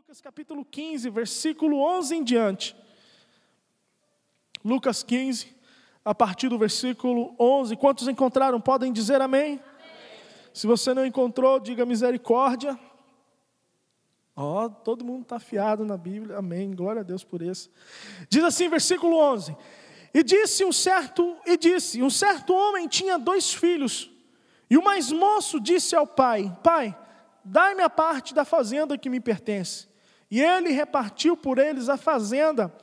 Lucas capítulo 15, versículo 11 em diante. Lucas 15, a partir do versículo 11. Quantos encontraram? Podem dizer amém? Amém. Se você não encontrou, diga misericórdia. Todo mundo está afiado na Bíblia. Amém. Glória a Deus por isso. Diz assim, versículo 11. Um certo homem tinha 2 filhos. E o mais moço disse ao pai: Pai, dai-me a parte da fazenda que me pertence. E ele repartiu por eles a fazenda.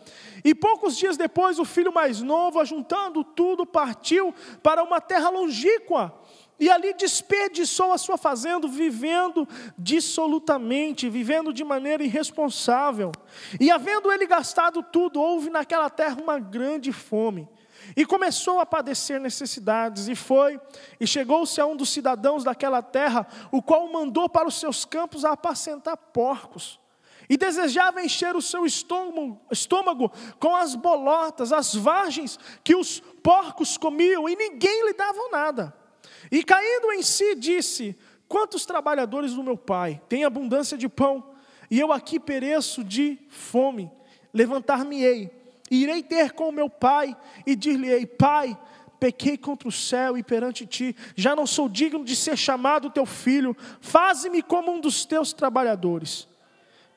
E poucos dias depois, o filho mais novo, ajuntando tudo, partiu para uma terra longínqua. E ali desperdiçou a sua fazenda, vivendo dissolutamente, vivendo de maneira irresponsável. E havendo ele gastado tudo, houve naquela terra uma grande fome. E começou a padecer necessidades, e chegou-se a um dos cidadãos daquela terra, o qual o mandou para os seus campos a apacentar porcos. E desejava encher o seu estômago com as bolotas, as vagens que os porcos comiam, e ninguém lhe dava nada. E caindo em si, disse: Quantos trabalhadores do meu pai têm abundância de pão, e eu aqui pereço de fome? Levantar-me-ei, e irei ter com meu pai, e dir-lhe-ei: Pai, pequei contra o céu e perante ti, já não sou digno de ser chamado teu filho, faze-me como um dos teus trabalhadores.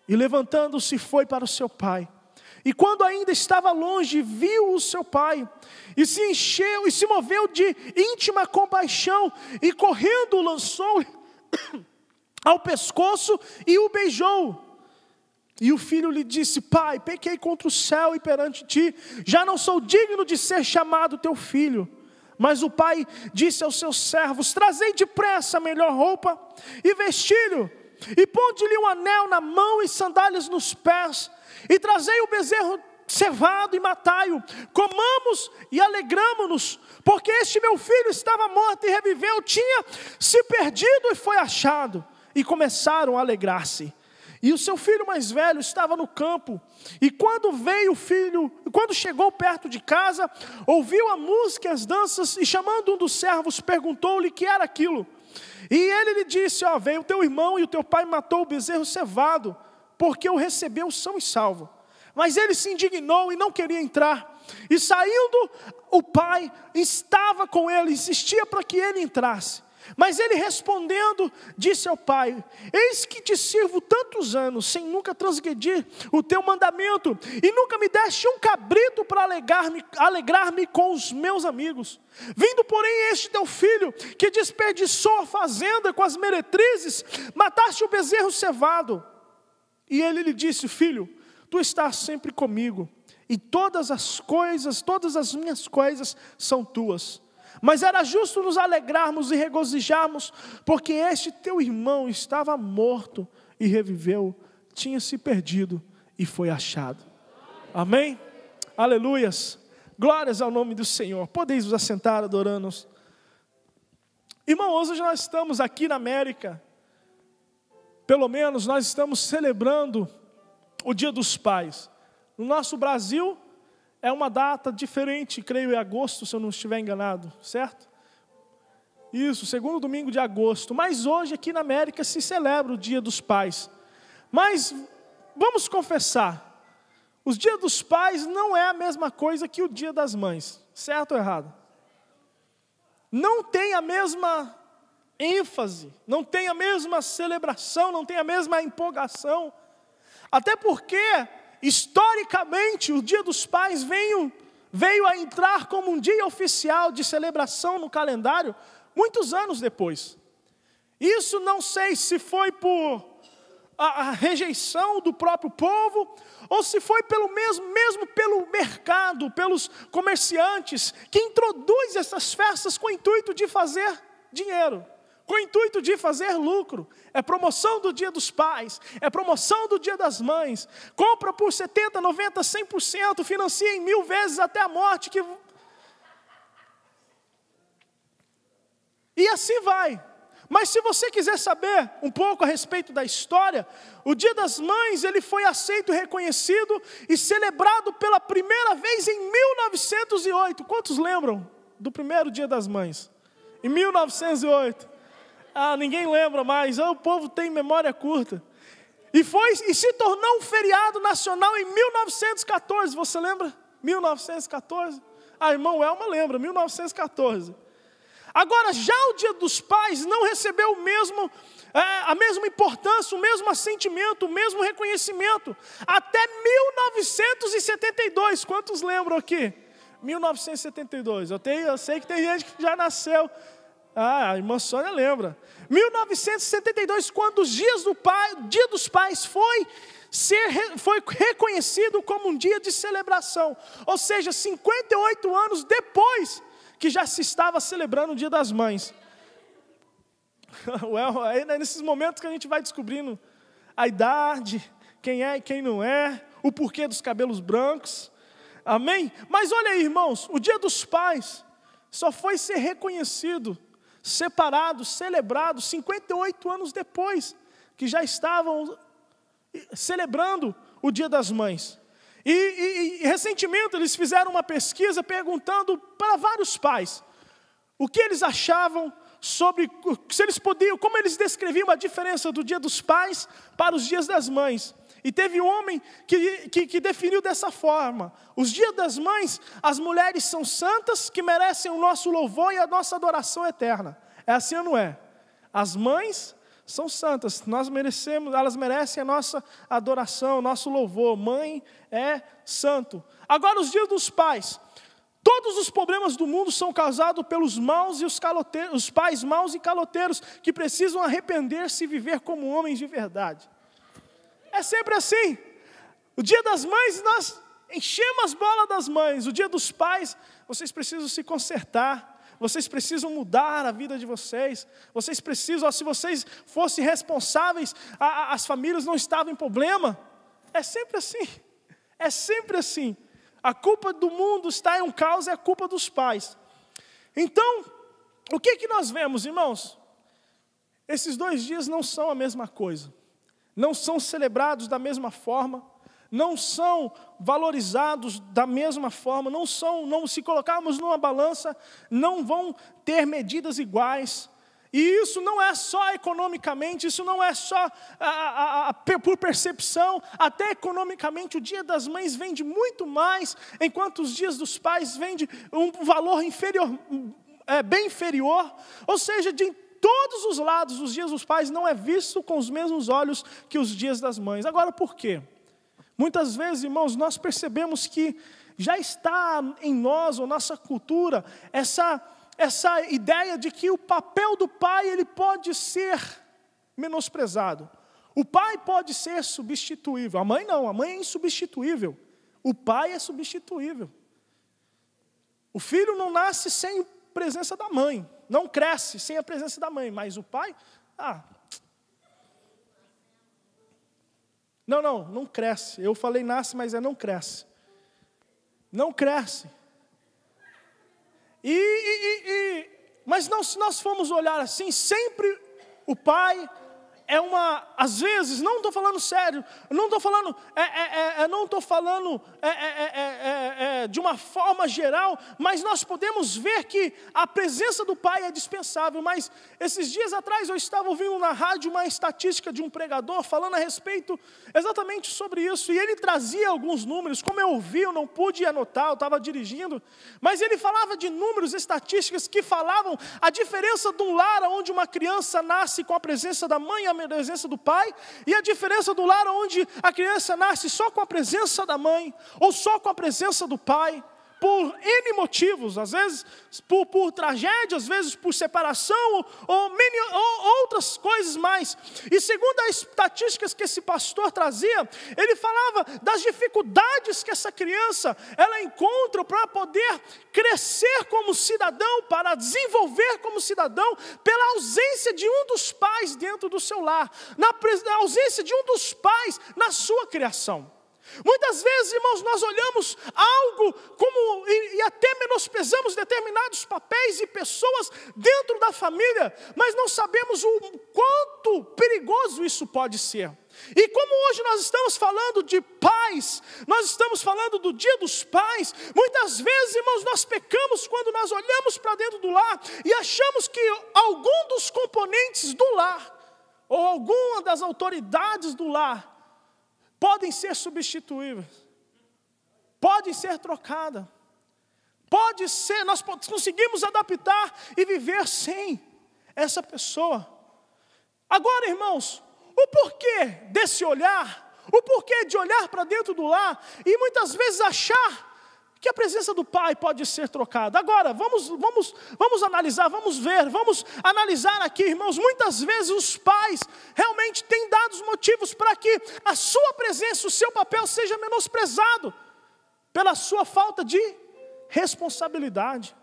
E levantando-se foi para o seu pai. E quando ainda estava longe, viu o seu pai, e se encheu, e se moveu de íntima compaixão, e correndo lançou ao pescoço e o beijou. E o filho lhe disse: Pai, pequei contra o céu e perante ti, já não sou digno de ser chamado teu filho. Mas o pai disse aos seus servos: Trazei depressa a melhor roupa, e vestilho, e ponde-lhe um anel na mão e sandálias nos pés, e trazei o bezerro cevado e matai-o, comamos e alegramo-nos, porque este meu filho estava morto e reviveu, tinha se perdido e foi achado. E começaram a alegrar-se. E o seu filho mais velho estava no campo, e quando chegou perto de casa, ouviu a música e as danças, e chamando um dos servos, perguntou-lhe que era aquilo. E ele lhe disse: Veio o teu irmão e o teu pai matou o bezerro cevado, porque o recebeu são e salvo. Mas ele se indignou e não queria entrar. E saindo, o pai estava com ele, insistia para que ele entrasse. Mas ele respondendo, disse ao pai: Eis que te sirvo tantos anos, sem nunca transgredir o teu mandamento, e nunca me deste um cabrito para alegrar-me com os meus amigos. Vindo, porém, este teu filho, que desperdiçou a fazenda com as meretrizes, mataste o bezerro cevado. E ele lhe disse: Filho, tu estás sempre comigo, e todas as minhas coisas são tuas. Mas era justo nos alegrarmos e regozijarmos, porque este teu irmão estava morto e reviveu, tinha se perdido e foi achado. Amém? Aleluias. Glórias ao nome do Senhor. Podeis vos assentar adorando-nos. Irmãos, hoje nós estamos aqui na América, pelo menos nós estamos celebrando o Dia dos Pais. No nosso Brasil, é uma data diferente, creio em agosto, se eu não estiver enganado, certo? Isso, segundo domingo de agosto. Mas hoje aqui na América se celebra o Dia dos Pais. Mas vamos confessar, o Dia dos Pais não é a mesma coisa que o Dia das Mães, certo ou errado? Não tem a mesma ênfase, não tem a mesma celebração, não tem a mesma empolgação. Até porque, historicamente, o Dia dos Pais veio a entrar como um dia oficial de celebração no calendário, muitos anos depois. Isso não sei se foi por a rejeição do próprio povo, ou se foi mesmo pelo mercado, pelos comerciantes, que introduz essas festas com o intuito de fazer dinheiro, com o intuito de fazer lucro. É promoção do Dia dos Pais, é promoção do Dia das Mães, compra por 70%, 90%, 100%, financia em 1000 vezes até a morte. E assim vai. Mas se você quiser saber um pouco a respeito da história, o Dia das Mães ele foi aceito, reconhecido e celebrado pela primeira vez em 1908. Quantos lembram do primeiro Dia das Mães? Em 1908. Ninguém lembra mais, o povo tem memória curta. E se tornou um feriado nacional em 1914, você lembra? 1914? Irmão Elma lembra, 1914. Agora, já o Dia dos Pais não recebeu a mesma importância, o mesmo assentimento, o mesmo reconhecimento, até 1972. Quantos lembram aqui? 1972. Eu sei que tem gente que já nasceu. A irmã Sônia lembra. 1972, quando o Dia dos Pais foi reconhecido como um dia de celebração. Ou seja, 58 anos depois que já se estava celebrando o Dia das Mães. É nesses momentos que a gente vai descobrindo a idade, quem é e quem não é, o porquê dos cabelos brancos. Amém? Mas olha aí, irmãos, o Dia dos Pais só foi ser reconhecido, separado, celebrado 58 anos depois que já estavam celebrando o Dia das Mães. E recentemente eles fizeram uma pesquisa perguntando para vários pais o que eles achavam sobre, se eles podiam, como eles descreviam a diferença do Dia dos Pais para os Dias das Mães. E teve um homem que definiu dessa forma: os Dias das Mães, as mulheres são santas que merecem o nosso louvor e a nossa adoração eterna. É assim ou não é? As mães são santas, elas merecem a nossa adoração, o nosso louvor. Mãe é santo. Agora, os Dias dos Pais. Todos os problemas do mundo são causados pelos maus e os pais maus e caloteiros que precisam arrepender-se e viver como homens de verdade. É sempre assim. O Dia das Mães, nós enchemos as bolas das mães. O Dia dos Pais, vocês precisam se consertar. Vocês precisam mudar a vida de vocês. Vocês precisam, se vocês fossem responsáveis, as famílias não estavam em problema. É sempre assim. É sempre assim. A culpa do mundo está em um caos, é a culpa dos pais. Então, o que nós vemos, irmãos? Esses 2 dias não são a mesma coisa. Não são celebrados da mesma forma. Não são valorizados da mesma forma. Se colocarmos numa balança, não vão ter medidas iguais. E isso não é só economicamente, isso não é só por percepção, até economicamente o Dia das Mães vende muito mais, enquanto os Dias dos Pais vende um valor inferior, bem inferior. Ou seja, de todos os lados, os Dias dos Pais não é visto com os mesmos olhos que os Dias das Mães. Agora, por quê? Muitas vezes, irmãos, nós percebemos que já está em nós, ou nossa cultura, essa ideia de que o papel do pai ele pode ser menosprezado. O pai pode ser substituível. A mãe não, a mãe é insubstituível. O pai é substituível. O filho não nasce sem a presença da mãe, não cresce sem a presença da mãe, mas o pai, não cresce. Eu falei nasce, mas não cresce. Não cresce. Mas não, se nós formos olhar assim, sempre o pai às vezes, não estou falando sério, não estou falando, de uma forma geral, mas nós podemos ver que a presença do pai é dispensável. Mas esses dias atrás eu estava ouvindo na rádio uma estatística de um pregador falando a respeito exatamente sobre isso, e ele trazia alguns números. Como eu ouvi, eu não pude anotar, eu estava dirigindo, mas ele falava de números, estatísticas que falavam a diferença de um lar onde uma criança nasce com a presença da mãe e a presença do pai, e a diferença do lar onde a criança nasce só com a presença da mãe, ou só com a presença do pai, por N motivos, às vezes por tragédia, às vezes por separação, ou outras coisas mais. E segundo as estatísticas que esse pastor trazia, ele falava das dificuldades que essa criança ela encontra para poder crescer como cidadão, para desenvolver como cidadão, pela ausência de um dos pais dentro do seu lar, na ausência de um dos pais na sua criação. Muitas vezes, irmãos, nós olhamos algo como e até menosprezamos determinados papéis e pessoas dentro da família, mas não sabemos o quanto perigoso isso pode ser. E como hoje nós estamos falando de pais, nós estamos falando do Dia dos Pais, muitas vezes, irmãos, nós pecamos quando nós olhamos para dentro do lar e achamos que algum dos componentes do lar, ou alguma das autoridades do lar, podem ser substituíveis, podem ser trocadas, pode ser, nós conseguimos adaptar e viver sem essa pessoa. Agora, irmãos, o porquê desse olhar, o porquê de olhar para dentro do lar e muitas vezes achar que a presença do pai pode ser trocada. Agora, vamos analisar, vamos ver, vamos analisar aqui, irmãos. Muitas vezes os pais realmente têm dado os motivos para que a sua presença, o seu papel seja menosprezado, pela sua falta de responsabilidade,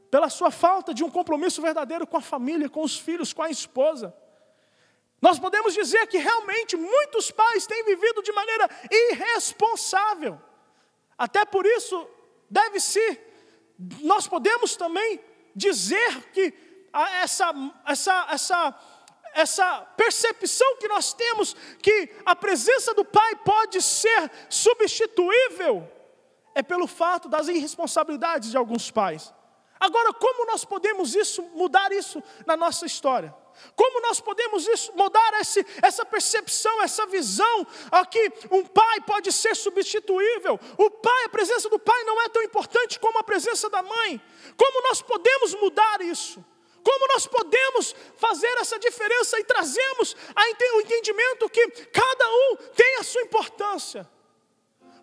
pela sua falta de um compromisso verdadeiro com a família, com os filhos, com a esposa. Nós podemos dizer que realmente muitos pais têm vivido de maneira irresponsável. Até por isso, nós podemos também dizer que essa percepção que nós temos, que a presença do pai pode ser substituível, é pelo fato das irresponsabilidades de alguns pais. Agora, como nós podemos mudar isso na nossa história? Como nós podemos mudar essa percepção, essa visão, que um pai pode ser substituível? A presença do pai não é tão importante como a presença da mãe. Como nós podemos mudar isso? Como nós podemos fazer essa diferença e trazemos o entendimento que cada um tem a sua importância?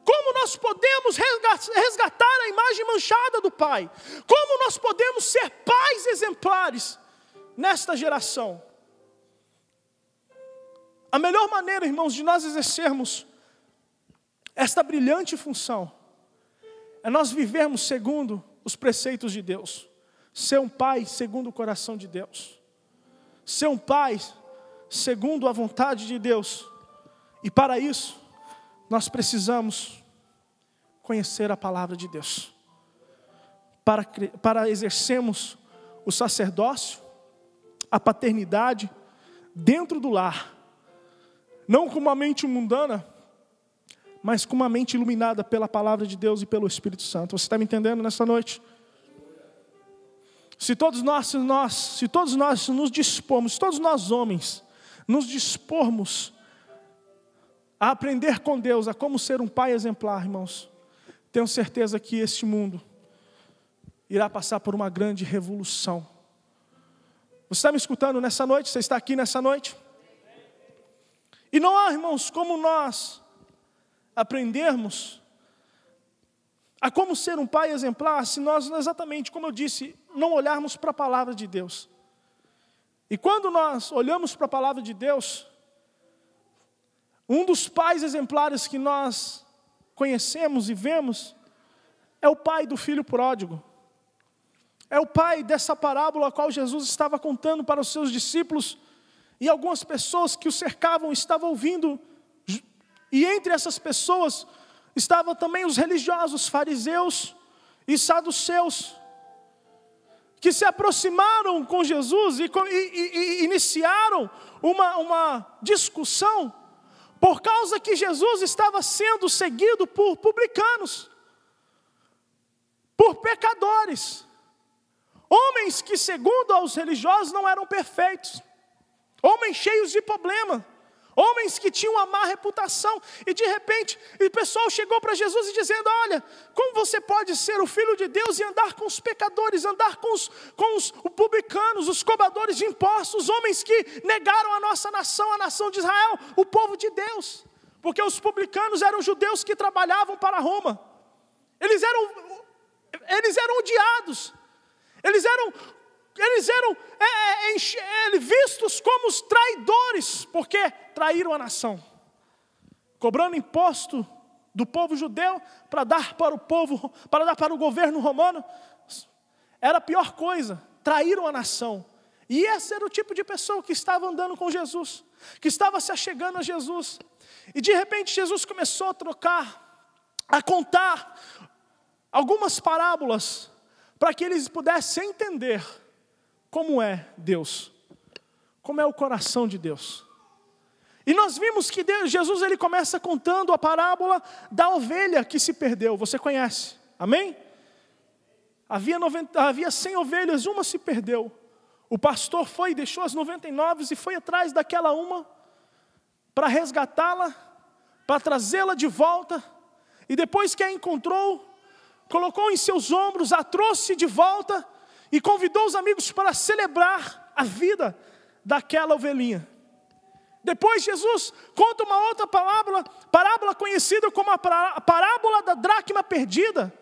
Como nós podemos resgatar a imagem manchada do pai? Como nós podemos ser pais exemplares nesta geração? A melhor maneira, irmãos, de nós exercermos esta brilhante função é nós vivermos segundo os preceitos de Deus. Ser um pai segundo o coração de Deus. Ser um pai segundo a vontade de Deus. E para isso, nós precisamos conhecer a palavra de Deus. Para exercermos o sacerdócio, a paternidade dentro do lar, não com uma mente mundana, mas com uma mente iluminada pela palavra de Deus e pelo Espírito Santo. Você está me entendendo nessa noite? Se todos nós nos dispormos, se todos nós homens nos dispormos a aprender com Deus, a como ser um pai exemplar, irmãos, tenho certeza que este mundo irá passar por uma grande revolução. Você está me escutando nessa noite? Você está aqui nessa noite? E não há, irmãos, como nós aprendermos a como ser um pai exemplar se nós, exatamente como eu disse, não olharmos para a palavra de Deus. E quando nós olhamos para a palavra de Deus, um dos pais exemplares que nós conhecemos e vemos é o pai do filho pródigo. É o pai dessa parábola a qual Jesus estava contando para os seus discípulos, e algumas pessoas que o cercavam estavam ouvindo, e entre essas pessoas estavam também os religiosos, fariseus e saduceus, que se aproximaram com Jesus e iniciaram uma discussão, por causa que Jesus estava sendo seguido por publicanos, por pecadores, homens que, segundo aos religiosos, não eram perfeitos, homens cheios de problema, homens que tinham uma má reputação. E de repente o pessoal chegou para Jesus e dizendo: olha, como você pode ser o Filho de Deus e andar com os pecadores, andar com os publicanos, os cobradores de impostos, homens que negaram a nossa nação, a nação de Israel, o povo de Deus? Porque os publicanos eram judeus que trabalhavam para Roma. Eles eram odiados. Eles eram vistos como os traidores, porque traíram a nação, cobrando imposto do povo judeu para dar para o governo romano. Era a pior coisa, traíram a nação. E esse era o tipo de pessoa que estava andando com Jesus, que estava se achegando a Jesus. E de repente Jesus começou a contar algumas parábolas, para que eles pudessem entender como é Deus, como é o coração de Deus. E nós vimos que Jesus ele começa contando a parábola da ovelha que se perdeu. Você conhece, amém? Havia 100 ovelhas, uma se perdeu. O pastor foi e deixou as 99 e foi atrás daquela uma para resgatá-la, para trazê-la de volta, e depois que a encontrou, colocou em seus ombros, a trouxe de volta, e convidou os amigos para celebrar a vida daquela ovelhinha. Depois Jesus conta uma outra parábola conhecida como a parábola da dracma perdida.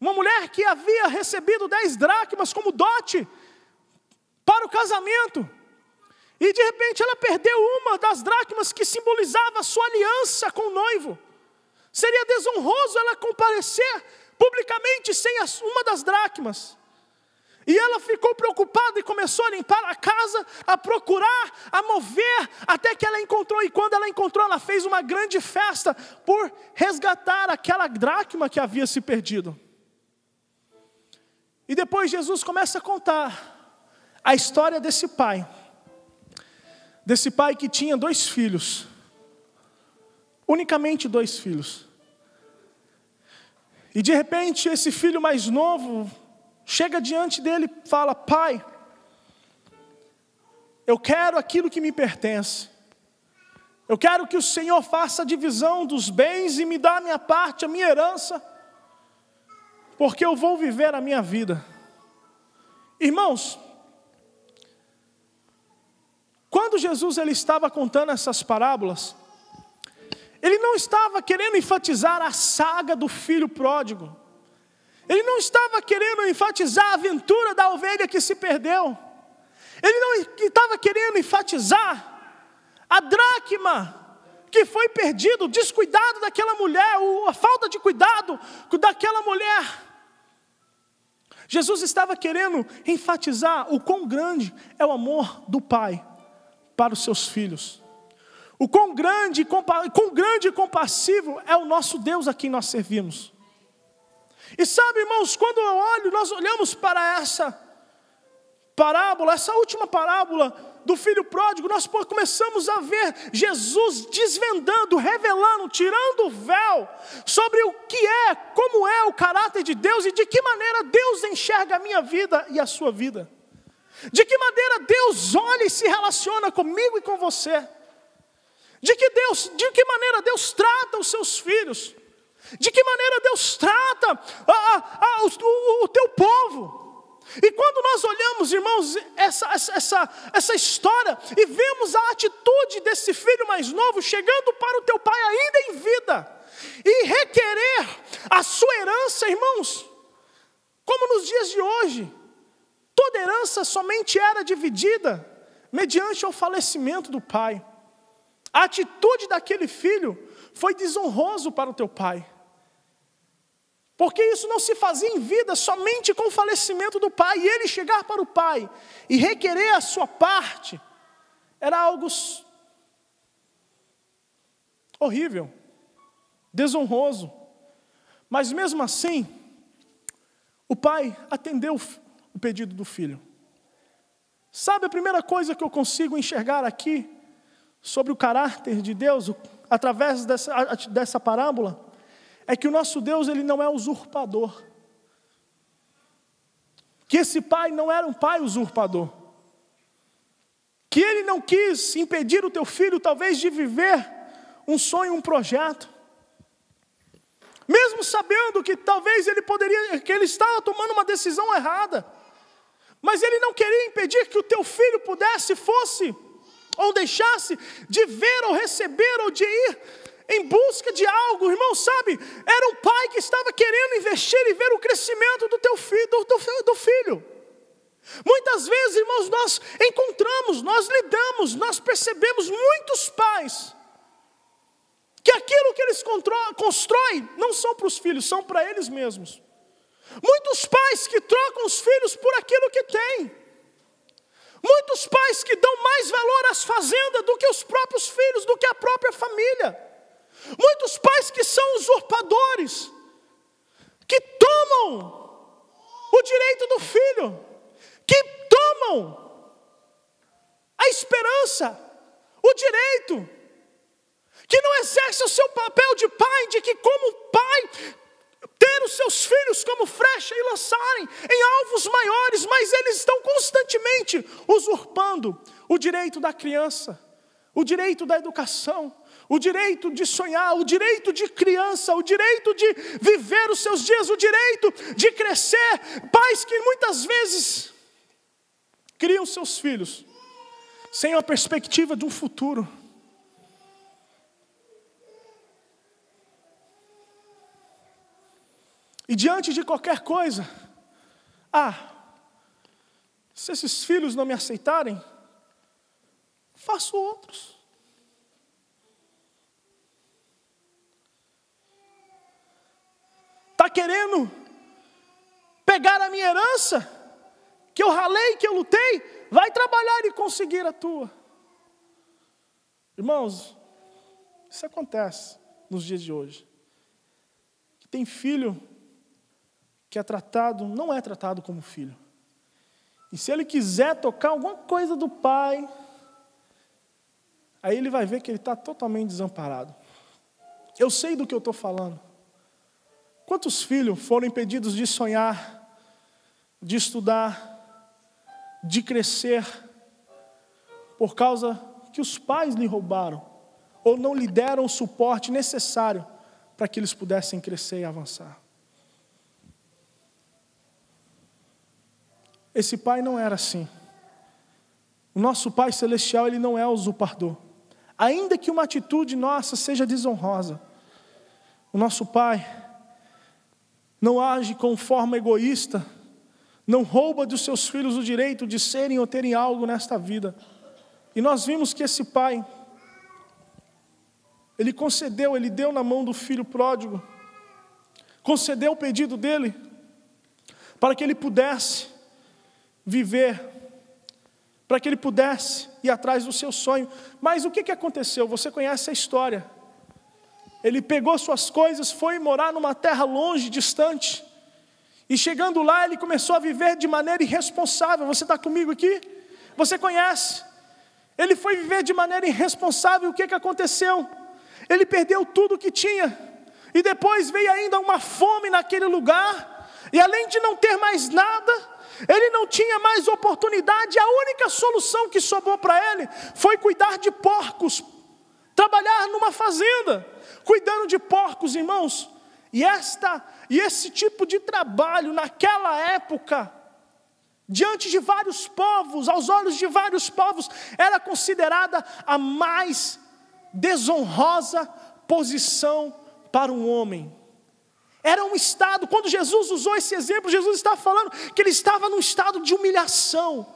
Uma mulher que havia recebido 10 dracmas como dote para o casamento. E de repente ela perdeu uma das dracmas que simbolizava a sua aliança com o noivo. Seria desonroso ela comparecer publicamente sem uma das dracmas. E ela ficou preocupada e começou a limpar a casa, a procurar, a mover, até que ela encontrou. E quando ela encontrou, ela fez uma grande festa por resgatar aquela dracma que havia se perdido. E depois Jesus começa a contar a história desse pai. Desse pai que tinha 2 filhos. Unicamente 2 filhos. E de repente esse filho mais novo chega diante dele e fala: pai, eu quero aquilo que me pertence. Eu quero que o Senhor faça a divisão dos bens e me dá a minha parte, a minha herança, porque eu vou viver a minha vida. Irmãos, quando Jesus ele estava contando essas parábolas, ele não estava querendo enfatizar a saga do filho pródigo. Ele não estava querendo enfatizar a aventura da ovelha que se perdeu. Ele não estava querendo enfatizar a dracma que foi perdida, o descuidado daquela mulher, a falta de cuidado daquela mulher. Jesus estava querendo enfatizar o quão grande é o amor do Pai para os seus filhos. O quão grande e compassivo é o nosso Deus a quem nós servimos. E sabe, irmãos, quando nós olhamos para essa parábola, essa última parábola do filho pródigo, nós começamos a ver Jesus desvendando, revelando, tirando o véu sobre o que é, como é o caráter de Deus e de que maneira Deus enxerga a minha vida e a sua vida. De que maneira Deus olha e se relaciona comigo e com você. De que maneira Deus trata os seus filhos. De que maneira Deus trata o teu povo. E quando nós olhamos, irmãos, essa história e vemos a atitude desse filho mais novo chegando para o teu pai ainda em vida e requerer a sua herança, irmãos, como nos dias de hoje, toda herança somente era dividida mediante o falecimento do pai. A atitude daquele filho foi desonroso para o teu pai. Porque isso não se fazia em vida, somente com o falecimento do pai. E ele chegar para o pai e requerer a sua parte, era algo horrível, desonroso. Mas mesmo assim, o pai atendeu o pedido do filho. Sabe a primeira coisa que eu consigo enxergar aqui sobre o caráter de Deus, através dessa parábola, é que o nosso Deus, ele não é usurpador. Que esse pai não era um pai usurpador. Que ele não quis impedir o teu filho, talvez, de viver um sonho, um projeto. Mesmo sabendo que talvez que ele estava tomando uma decisão errada. Mas ele não queria impedir que o teu filho fosse, ou deixasse de ver ou receber ou de ir em busca de algo. Irmão, sabe, era um pai que estava querendo investir e ver o crescimento do teu filho, do filho. Muitas vezes, irmãos, nós encontramos, nós lidamos, nós percebemos muitos pais que aquilo que eles constroem não são para os filhos, são para eles mesmos. Muitos pais que trocam os filhos por aquilo que têm. Muitos pais que dão mais valor às fazendas do que os próprios filhos, do que a própria família. Muitos pais que são usurpadores, que tomam o direito do filho, que tomam a esperança, o direito, que não exercem o seu papel de pai, de que como pai, ter os seus filhos como flecha e lançarem em alvos maiores, mas eles estão constantemente usurpando o direito da criança, o direito da educação, o direito de sonhar, o direito de criança, o direito de viver os seus dias, o direito de crescer. Pais que muitas vezes criam seus filhos sem a perspectiva de um futuro. E diante de qualquer coisa, se esses filhos não me aceitarem, faço outros. Está querendo pegar a minha herança, que eu ralei, que eu lutei? Vai trabalhar e conseguir a tua. Irmãos, isso acontece nos dias de hoje. Que tem filho que não é tratado como filho. E se ele quiser tocar alguma coisa do pai, aí ele vai ver que ele está totalmente desamparado. Eu sei do que eu estou falando. Quantos filhos foram impedidos de sonhar, de estudar, de crescer, por causa que os pais lhe roubaram, ou não lhe deram o suporte necessário para que eles pudessem crescer e avançar? Esse pai não era assim. O nosso Pai Celestial, Ele não é usurpador. Ainda que uma atitude nossa seja desonrosa, o nosso Pai não age com forma egoísta, não rouba dos seus filhos o direito de serem ou terem algo nesta vida. E nós vimos que esse Pai, Ele concedeu, Ele deu na mão do filho pródigo, concedeu o pedido dele, para que ele pudesse viver, para que ele pudesse ir atrás do seu sonho. Mas o que aconteceu? Você conhece a história. Ele pegou suas coisas, foi morar numa terra longe, distante, e chegando lá ele começou a viver de maneira irresponsável. Você está comigo aqui? Você conhece? Ele foi viver de maneira irresponsável. O que aconteceu? Ele perdeu tudo o que tinha, e depois veio ainda uma fome naquele lugar, e além de não ter mais nada, ele não tinha mais oportunidade. A única solução que sobrou para ele foi cuidar de porcos, trabalhar numa fazenda, cuidando de porcos, irmãos. E esse tipo de trabalho naquela época, diante de vários povos, aos olhos de vários povos, era considerada a mais desonrosa posição para um homem. Era um estado, quando Jesus usou esse exemplo, Jesus estava falando que ele estava num estado de humilhação.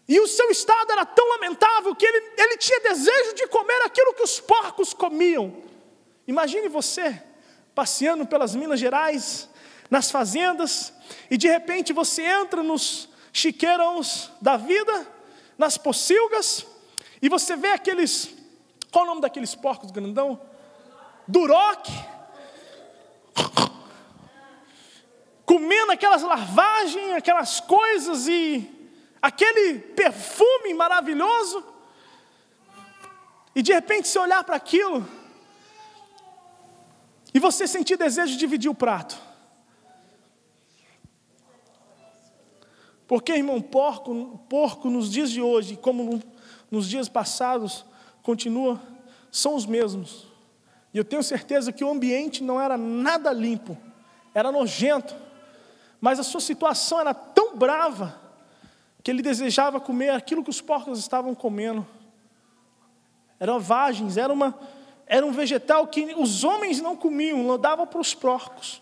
E o seu estado era tão lamentável que ele tinha desejo de comer aquilo que os porcos comiam. Imagine você passeando pelas Minas Gerais, nas fazendas, e de repente você entra nos chiqueirões da vida, nas pocilgas, e você vê aqueles, qual é o nome daqueles porcos grandão? Duroc, comendo aquelas larvagens, aquelas coisas, e aquele perfume maravilhoso, e de repente você olhar para aquilo, e você sentir desejo de dividir o prato. Porque, irmão, porco nos dias de hoje, como nos dias passados, são os mesmos. E eu tenho certeza que o ambiente não era nada limpo, era nojento, mas a sua situação era tão brava, que ele desejava comer aquilo que os porcos estavam comendo. Eram vagens, era um vegetal que os homens não comiam, não dava para os porcos.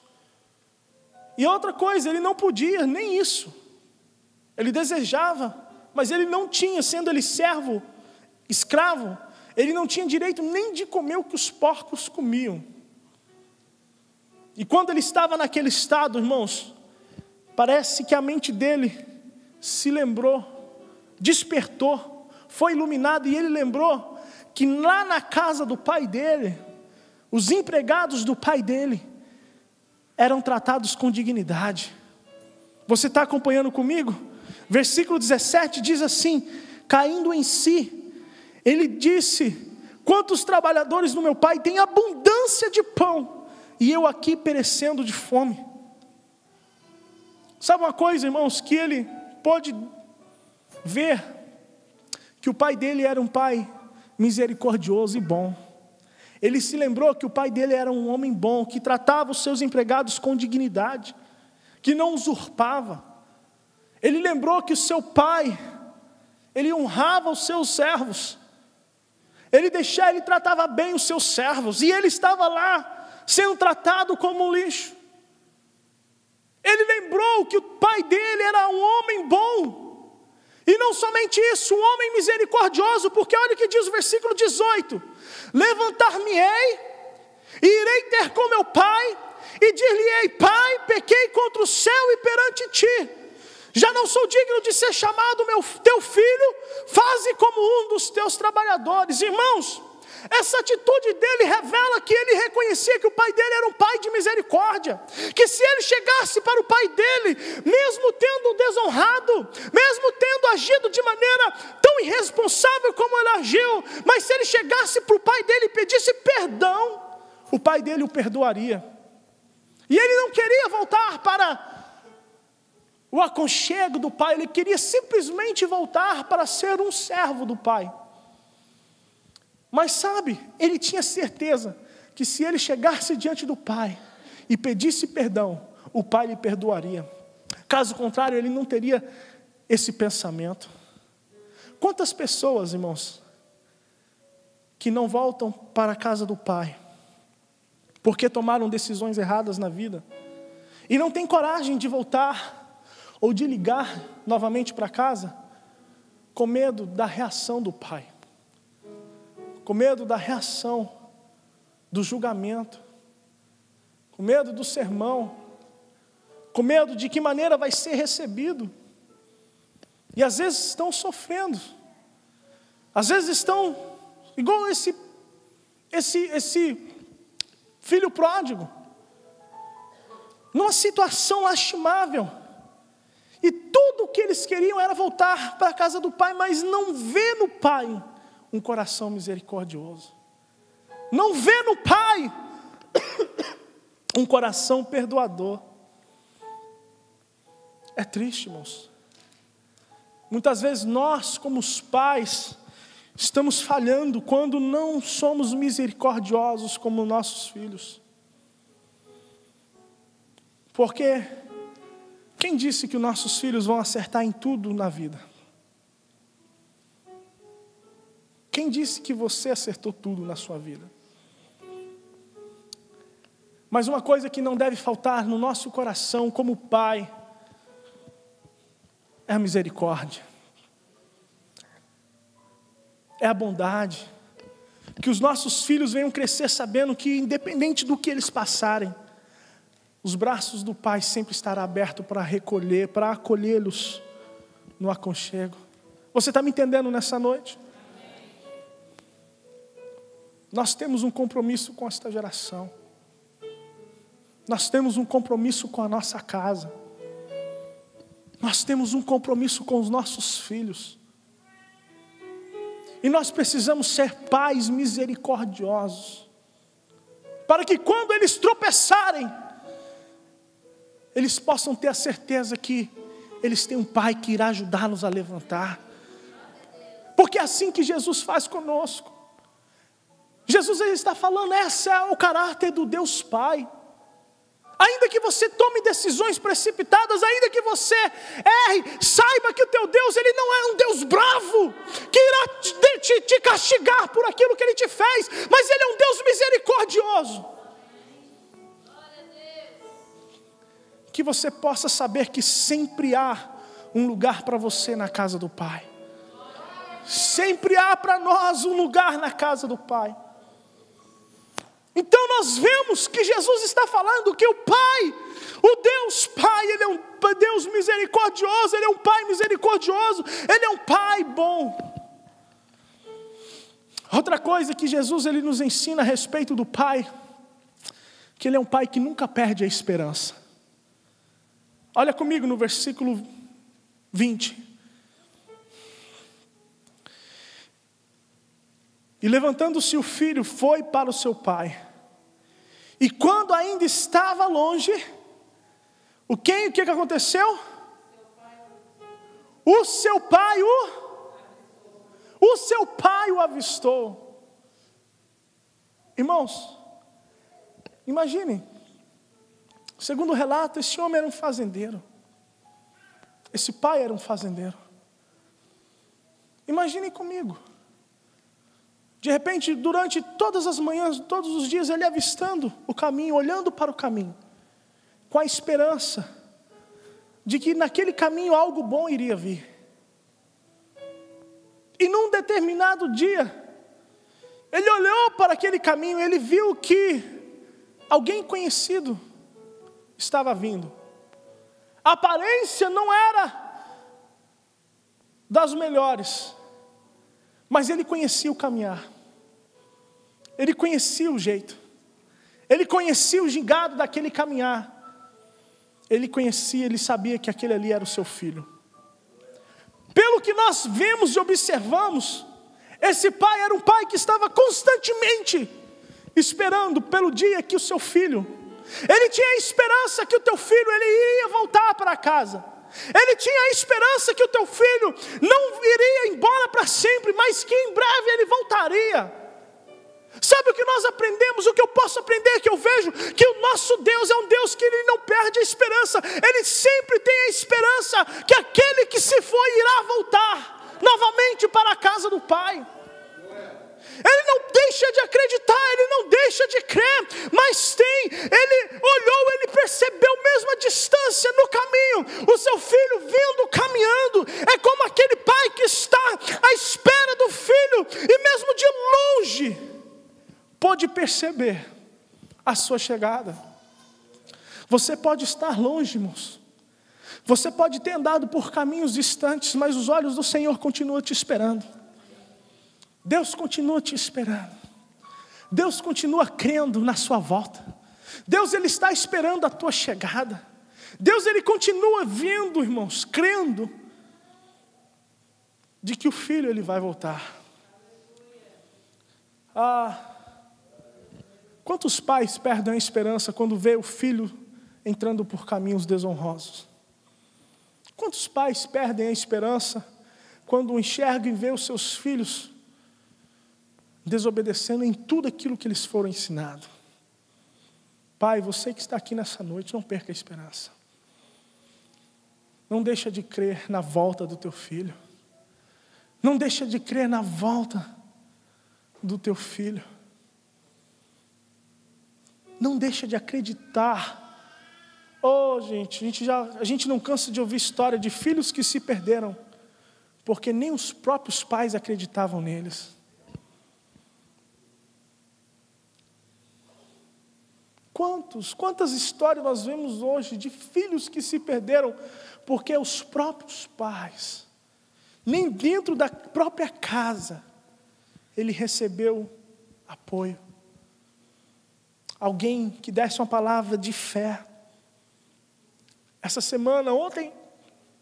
E outra coisa, ele não podia, nem isso. Ele desejava, mas ele não tinha, sendo ele servo, escravo, ele não tinha direito nem de comer o que os porcos comiam. E quando ele estava naquele estado, irmãos, parece que a mente dele se lembrou, despertou, foi iluminado, e ele lembrou que lá na casa do pai dele, os empregados do pai dele eram tratados com dignidade. Você está acompanhando comigo? Versículo 17 diz assim: caindo em si, ele disse: quantos trabalhadores no meu pai têm abundância de pão, e eu aqui perecendo de fome. Sabe uma coisa, irmãos, que ele pôde ver? Que o pai dele era um pai misericordioso e bom. Ele se lembrou que o pai dele era um homem bom, que tratava os seus empregados com dignidade, que não usurpava. Ele lembrou que o seu pai, ele honrava os seus servos. Ele tratava bem os seus servos, e ele estava lá, sendo tratado como um lixo. Ele lembrou que o pai dele era um homem bom, e não somente isso, um homem misericordioso, porque olha o que diz o versículo 18: levantar-me-ei, e irei ter com meu pai, e dir-lhe-ei: Pai, pequei contra o céu e perante ti, já não sou digno de ser chamado teu filho, faze como um dos teus trabalhadores. Irmãos, essa atitude dele revela que ele reconhecia que o pai dele era um pai de misericórdia, que se ele chegasse para o pai dele, mesmo tendo desonrado, mesmo tendo agido de maneira tão irresponsável como ele agiu, mas se ele chegasse para o pai dele e pedisse perdão, o pai dele o perdoaria. E ele não queria voltar para o aconchego do pai, ele queria simplesmente voltar para ser um servo do pai. Mas sabe, ele tinha certeza que se ele chegasse diante do pai e pedisse perdão, o pai lhe perdoaria. Caso contrário, ele não teria esse pensamento. Quantas pessoas, irmãos, que não voltam para a casa do pai, porque tomaram decisões erradas na vida, e não têm coragem de voltar, ou de ligar novamente para casa, com medo da reação do pai, com medo da reação do julgamento, com medo do sermão, com medo de que maneira vai ser recebido. E às vezes estão sofrendo, às vezes estão igual esse filho pródigo, numa situação lastimável. E tudo o que eles queriam era voltar para a casa do pai, mas não vê no pai um coração misericordioso. Não vê no pai um coração perdoador. É triste, irmãos. Muitas vezes nós, como os pais, estamos falhando quando não somos misericordiosos como nossos filhos. Porque quem disse que os nossos filhos vão acertar em tudo na vida? Quem disse que você acertou tudo na sua vida? Mas uma coisa que não deve faltar no nosso coração como pai é a misericórdia, é a bondade. Que os nossos filhos venham crescer sabendo que, independente do que eles passarem, os braços do pai sempre estarão abertos para recolher, para acolhê-los no aconchego. Você está me entendendo nessa noite? Nós temos um compromisso com esta geração. Nós temos um compromisso com a nossa casa. Nós temos um compromisso com os nossos filhos. E nós precisamos ser pais misericordiosos, para que quando eles tropeçarem, eles possam ter a certeza que eles têm um pai que irá ajudá-los a levantar. Porque é assim que Jesus faz conosco. Jesus está falando, esse é o caráter do Deus Pai. Ainda que você tome decisões precipitadas, ainda que você erre, saiba que o teu Deus, Ele não é um Deus bravo, que irá te castigar por aquilo que Ele te fez, mas Ele é um Deus misericordioso. Que você possa saber que sempre há um lugar para você na casa do Pai. Sempre há para nós um lugar na casa do Pai. Então nós vemos que Jesus está falando que o Pai, o Deus Pai, Ele é um Deus misericordioso, Ele é um Pai misericordioso, Ele é um Pai bom. Outra coisa que Jesus Ele nos ensina a respeito do Pai, que Ele é um Pai que nunca perde a esperança. Olha comigo no versículo 20. E levantando-se o filho, foi para o seu pai. E quando ainda estava longe, o que aconteceu? O seu pai o avistou. Irmãos, imaginem, segundo o relato, esse homem era um fazendeiro. Esse pai era um fazendeiro. Imaginem comigo. De repente, durante todas as manhãs, todos os dias, ele avistando o caminho, olhando para o caminho, com a esperança de que naquele caminho algo bom iria vir. E num determinado dia, ele olhou para aquele caminho, ele viu que alguém conhecido estava vindo. A aparência não era das melhores, mas ele conhecia o caminhar, ele conhecia o jeito, ele conhecia o gingado daquele caminhar, ele sabia que aquele ali era o seu filho. Pelo que nós vemos e observamos, esse pai era um pai que estava constantemente esperando pelo dia que o seu filho, ele tinha a esperança que o teu filho ele iria voltar para casa. Ele tinha a esperança que o teu filho não iria embora para sempre, mas que em breve ele voltaria. Sabe o que nós aprendemos? O que eu posso aprender, que eu vejo que o nosso Deus é um Deus que ele não perde a esperança. Ele sempre tem a esperança que aquele que se foi irá voltar novamente para a casa do Pai. Ele não deixa de acreditar, ele não deixa de crer, mas ele olhou, ele percebeu mesmo a distância no caminho, o seu filho vindo, caminhando. É como aquele pai que está à espera do filho, e mesmo de longe, pôde perceber a sua chegada. Você pode estar longe, irmãos, você pode ter andado por caminhos distantes, mas os olhos do Senhor continuam te esperando. Deus continua te esperando. Deus continua crendo na sua volta. Deus ele está esperando a tua chegada. Deus ele continua vindo, irmãos, crendo de que o filho ele vai voltar. Quantos pais perdem a esperança quando vê o filho entrando por caminhos desonrosos? Quantos pais perdem a esperança quando enxergam e vê os seus filhos desobedecendo em tudo aquilo que eles foram ensinados? Pai, você que está aqui nessa noite, não perca a esperança. Não deixa de crer na volta do teu filho. Não deixa de crer na volta do teu filho. Não deixa de acreditar. Gente, a gente não cansa de ouvir história de filhos que se perderam, porque nem os próprios pais acreditavam neles. Quantas histórias nós vemos hoje de filhos que se perderam porque os próprios pais, nem dentro da própria casa, ele recebeu apoio. Alguém que desse uma palavra de fé. Essa semana, ontem,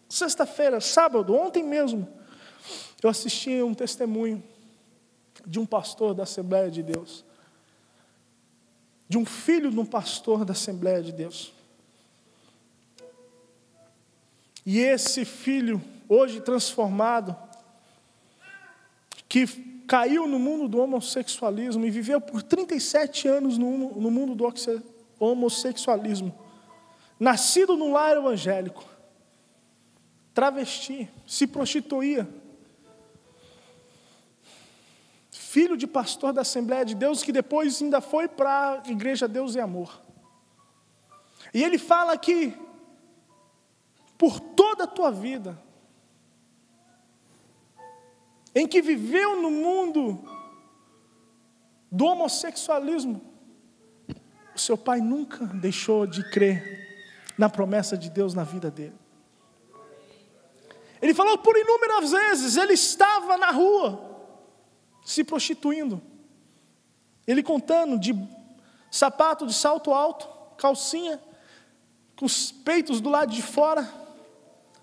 sexta-feira, sábado, ontem mesmo, eu assisti um testemunho de um pastor da Assembleia de Deus. De um filho de um pastor da Assembleia de Deus. E esse filho, hoje transformado, que caiu no mundo do homossexualismo e viveu por 37 anos no mundo do homossexualismo, nascido num lar evangélico, travesti, se prostituía, filho de pastor da Assembleia de Deus, que depois ainda foi para a Igreja Deus e Amor. E ele fala que, por toda a tua vida, em que viveu no mundo do homossexualismo, o seu pai nunca deixou de crer na promessa de Deus na vida dele. Ele falou por inúmeras vezes, ele estava na rua, se prostituindo. Ele contando de sapato de salto alto, calcinha, com os peitos do lado de fora,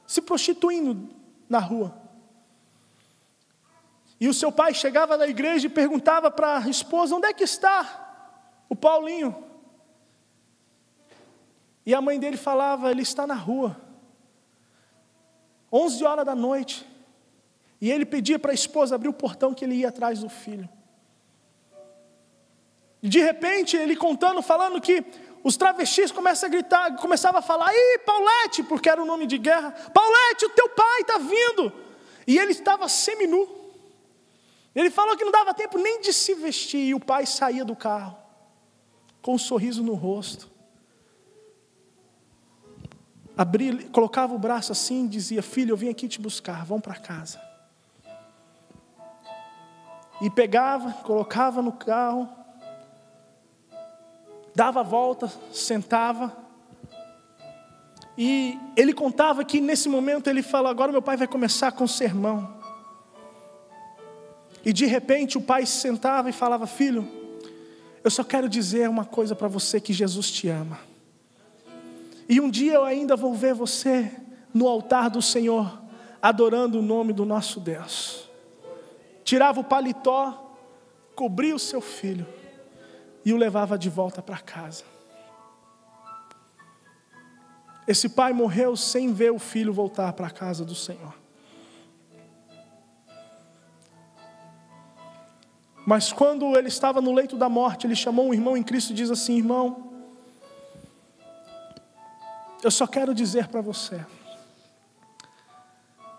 se prostituindo na rua. E o seu pai chegava na igreja e perguntava para a esposa: onde é que está o Paulinho? E a mãe dele falava: ele está na rua, 11 horas da noite. E ele pedia para a esposa abrir o portão que ele ia atrás do filho. De repente, ele falando que os travestis começam a gritar, começavam a falar: "Ih, Paulette", porque era o nome de guerra. "Paulette, o teu pai está vindo." E ele estava seminu. Ele falou que não dava tempo nem de se vestir. E o pai saía do carro, com um sorriso no rosto. Colocava o braço assim e dizia: "Filho, eu vim aqui te buscar, vamos para casa." E pegava, colocava no carro, dava a volta, sentava. E ele contava que nesse momento ele falou: "Agora meu pai vai começar com o sermão." E de repente o pai se sentava e falava: "Filho, eu só quero dizer uma coisa para você, que Jesus te ama. E um dia eu ainda vou ver você no altar do Senhor, adorando o nome do nosso Deus." Tirava o paletó, cobria o seu filho e o levava de volta para casa. Esse pai morreu sem ver o filho voltar para a casa do Senhor. Mas quando ele estava no leito da morte, ele chamou um irmão em Cristo e diz assim: "Irmão, eu só quero dizer para você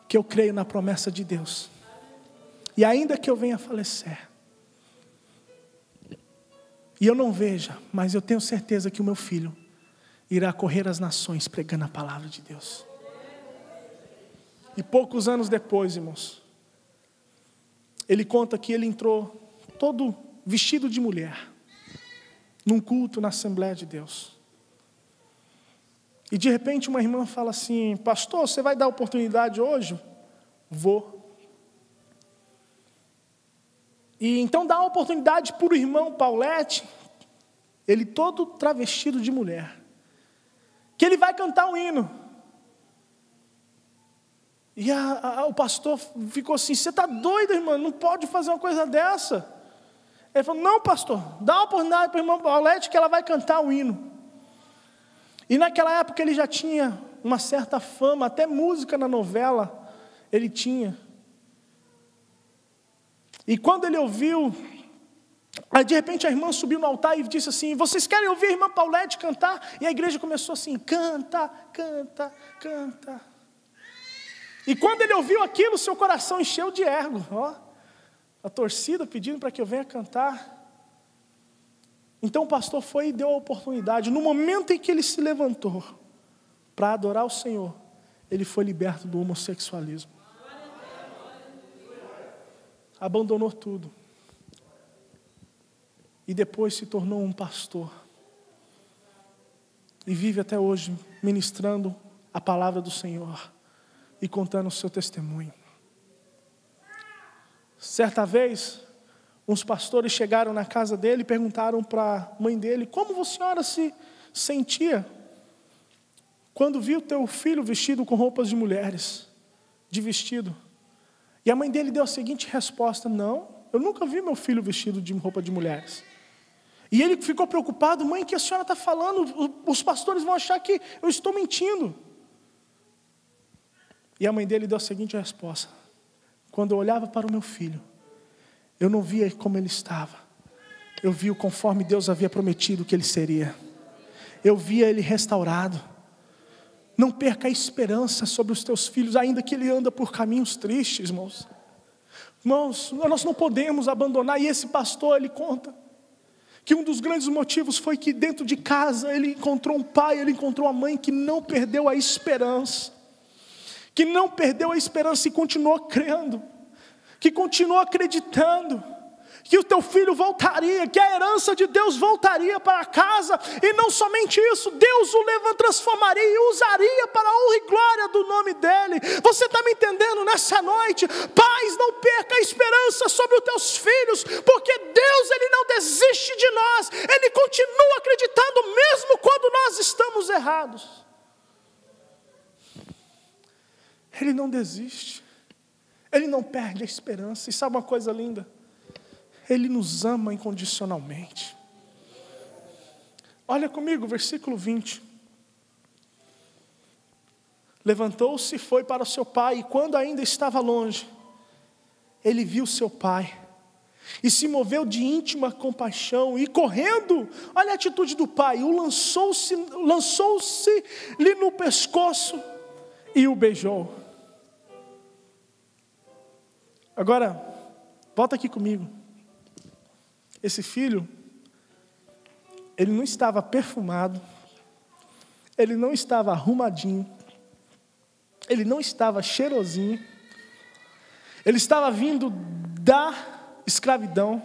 que eu creio na promessa de Deus. E ainda que eu venha a falecer, e eu não veja, mas eu tenho certeza que o meu filho irá correr as nações pregando a palavra de Deus." E poucos anos depois, irmãos, ele conta que ele entrou todo vestido de mulher, num culto na Assembleia de Deus. E de repente uma irmã fala assim: "Pastor, você vai dar oportunidade hoje?" "Vou." E então dá uma oportunidade para o irmão Paulette, ele todo travestido de mulher, que ele vai cantar um hino. E o pastor ficou assim: "Você está doido, irmã? Não pode fazer uma coisa dessa." Ele falou: "Não, pastor, dá uma oportunidade para a irmã Paulette, que ela vai cantar um hino." E naquela época ele já tinha uma certa fama, até música na novela ele tinha. E quando ele ouviu, aí de repente a irmã subiu no altar e disse assim: "Vocês querem ouvir a irmã Paulette cantar?" E a igreja começou assim: "Canta, canta, canta." E quando ele ouviu aquilo, seu coração encheu de ego. A torcida pedindo para que eu venha cantar. Então o pastor foi e deu a oportunidade. No momento em que ele se levantou para adorar o Senhor, ele foi liberto do homossexualismo. Abandonou tudo. E depois se tornou um pastor. E vive até hoje ministrando a palavra do Senhor e contando o seu testemunho. Certa vez, uns pastores chegaram na casa dele e perguntaram para a mãe dele: "Como a senhora se sentia quando viu teu filho vestido com roupas de mulheres, de vestido?" E a mãe dele deu a seguinte resposta: "Não, eu nunca vi meu filho vestido de roupa de mulheres." E ele ficou preocupado: "Mãe, o que a senhora está falando? Os pastores vão achar que eu estou mentindo." E a mãe dele deu a seguinte resposta: "Quando eu olhava para o meu filho, eu não via como ele estava. Eu via conforme Deus havia prometido que ele seria. Eu via ele restaurado. Não perca a esperança sobre os teus filhos, ainda que ele anda por caminhos tristes, irmãos." Irmãos, nós não podemos abandonar. E esse pastor, ele conta que um dos grandes motivos foi que dentro de casa ele encontrou um pai, ele encontrou uma mãe que não perdeu a esperança. Que não perdeu a esperança e continuou crendo. Que continuou acreditando que o teu filho voltaria, que a herança de Deus voltaria para casa. E não somente isso, Deus o transformaria e usaria para a honra e glória do nome dEle. Você está me entendendo nessa noite? Pais, não perca a esperança sobre os teus filhos, porque Deus, Ele não desiste de nós. Ele continua acreditando mesmo quando nós estamos errados. Ele não desiste. Ele não perde a esperança. E sabe uma coisa linda? Ele nos ama incondicionalmente. Olha comigo, versículo 20. Levantou-se e foi para o seu pai, e quando ainda estava longe, ele viu seu pai, e se moveu de íntima compaixão, e correndo, olha a atitude do pai, lançou-se-lhe no pescoço e o beijou. Agora, volta aqui comigo. Esse filho, ele não estava perfumado, ele não estava arrumadinho, ele não estava cheirosinho, ele estava vindo da escravidão,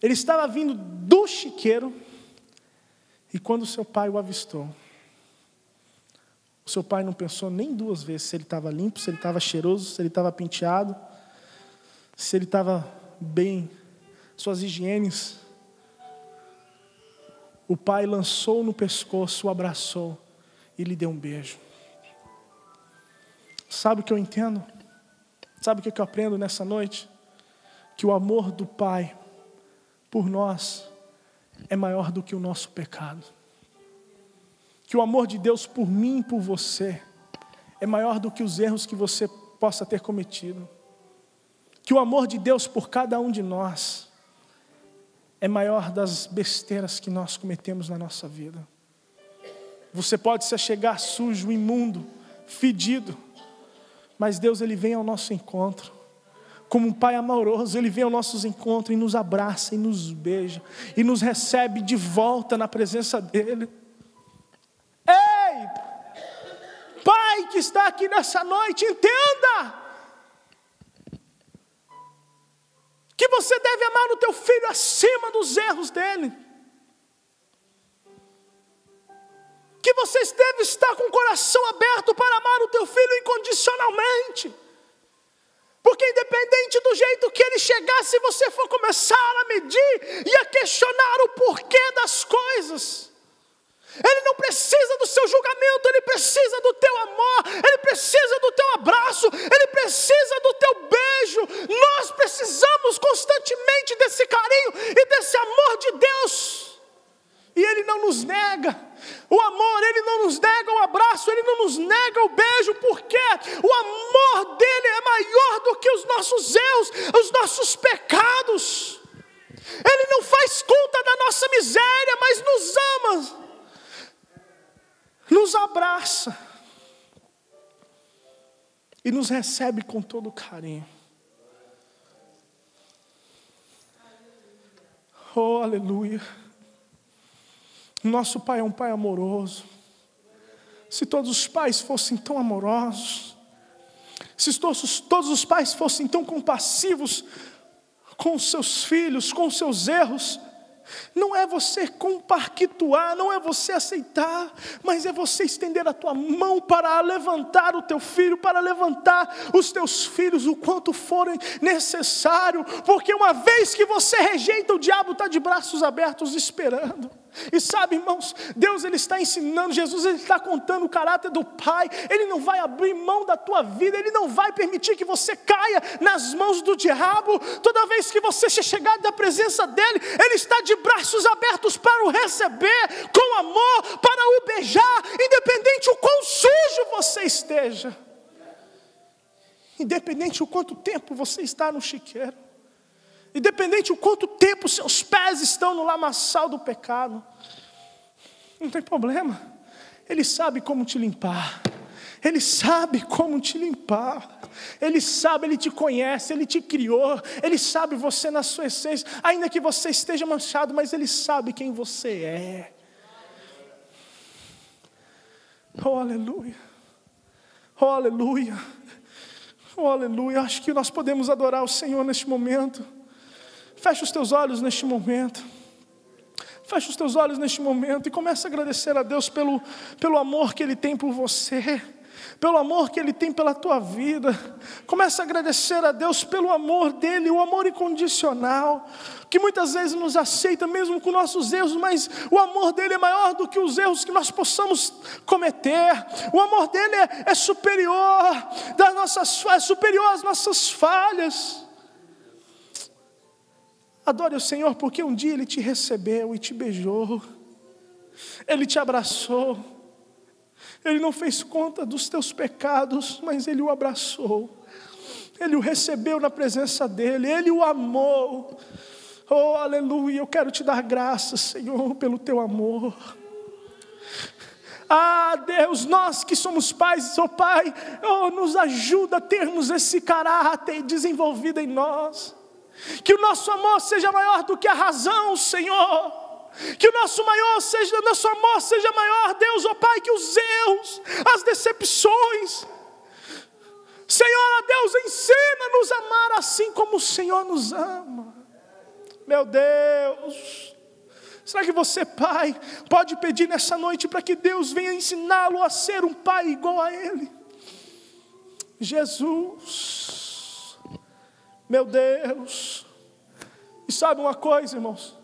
ele estava vindo do chiqueiro, e quando seu pai o avistou, o seu pai não pensou nem duas vezes se ele estava limpo, se ele estava cheiroso, se ele estava penteado, se ele estava bem, suas higienes. O pai lançou no pescoço, o abraçou e lhe deu um beijo. Sabe o que eu entendo? Sabe o que eu aprendo nessa noite? Que o amor do Pai por nós é maior do que o nosso pecado. Que o amor de Deus por mim e por você é maior do que os erros que você possa ter cometido. Que o amor de Deus por cada um de nós é maior das besteiras que nós cometemos na nossa vida. Você pode se achegar sujo, imundo, fedido, mas Deus, Ele vem ao nosso encontro. Como um Pai amoroso, Ele vem ao nosso encontro e nos abraça e nos beija e nos recebe de volta na presença dEle. Ei! Pai que está aqui nessa noite, entenda! Que você deve amar o teu filho acima dos erros dele. Que você deve estar com o coração aberto para amar o teu filho incondicionalmente. Porque independente do jeito que ele chegar, se você for começar a medir e a questionar o porquê das coisas, ele não precisa do seu julgamento, ele precisa do teu amor, ele precisa do teu abraço, ele precisa do teu beijo. Nós precisamos constantemente desse carinho e desse amor de Deus. E Ele não nos nega o amor, Ele não nos nega o abraço, Ele não nos nega o beijo, porque o amor dEle é maior do que os nossos erros, os nossos pecados. Ele não faz conta da nossa miséria, mas nos ama, nos abraça e nos recebe com todo carinho. Oh, aleluia. Nosso Pai é um Pai amoroso. Se todos os pais fossem tão amorosos, se todos os pais fossem tão compassivos com os seus filhos, com os seus erros, não é você compactuar, não é você aceitar, mas é você estender a tua mão para levantar o teu filho, para levantar os teus filhos o quanto forem necessário, porque uma vez que você rejeita, o diabo está de braços abertos esperando. E sabe, irmãos, Deus, Ele está ensinando, Jesus, Ele está contando o caráter do Pai. Ele não vai abrir mão da tua vida, Ele não vai permitir que você caia nas mãos do diabo. Toda vez que você chegar da presença dEle, Ele está de braços abertos para o receber com amor, para o beijar, independente o quão sujo você esteja, independente o quanto tempo você está no chiqueiro, independente o quanto tempo seus pés estão no lamaçal do pecado, não tem problema. Ele sabe como te limpar. Ele sabe como te limpar. Ele sabe, Ele te conhece, Ele te criou. Ele sabe você na sua essência. Ainda que você esteja manchado, mas Ele sabe quem você é. Oh, aleluia. Oh, aleluia. Oh, aleluia. Acho que nós podemos adorar o Senhor neste momento. Fecha os teus olhos neste momento. Fecha os teus olhos neste momento e começa a agradecer a Deus pelo amor que Ele tem por você, pelo amor que Ele tem pela tua vida. Começa a agradecer a Deus pelo amor dEle, o amor incondicional, que muitas vezes nos aceita mesmo com nossos erros, mas o amor dEle é maior do que os erros que nós possamos cometer. O amor dEle é superior é superior às nossas falhas. Adore o Senhor, porque um dia Ele te recebeu e te beijou. Ele te abraçou. Ele não fez conta dos teus pecados, mas Ele o abraçou. Ele o recebeu na presença dele, ele o amou. Oh, aleluia, eu quero te dar graças, Senhor, pelo teu amor. Ah, Deus, nós que somos pais, oh Pai, nos ajuda a termos esse caráter desenvolvido em nós. Que o nosso amor seja maior do que a razão, Senhor. Que o nosso amor seja maior, Deus, oh Pai, que os erros, as decepções. Senhor, Deus, ensina-nos a amar assim como o Senhor nos ama. Meu Deus, será que você, pai, pode pedir nessa noite para que Deus venha ensiná-lo a ser um pai igual a Ele? Jesus, meu Deus. E sabe uma coisa, irmãos?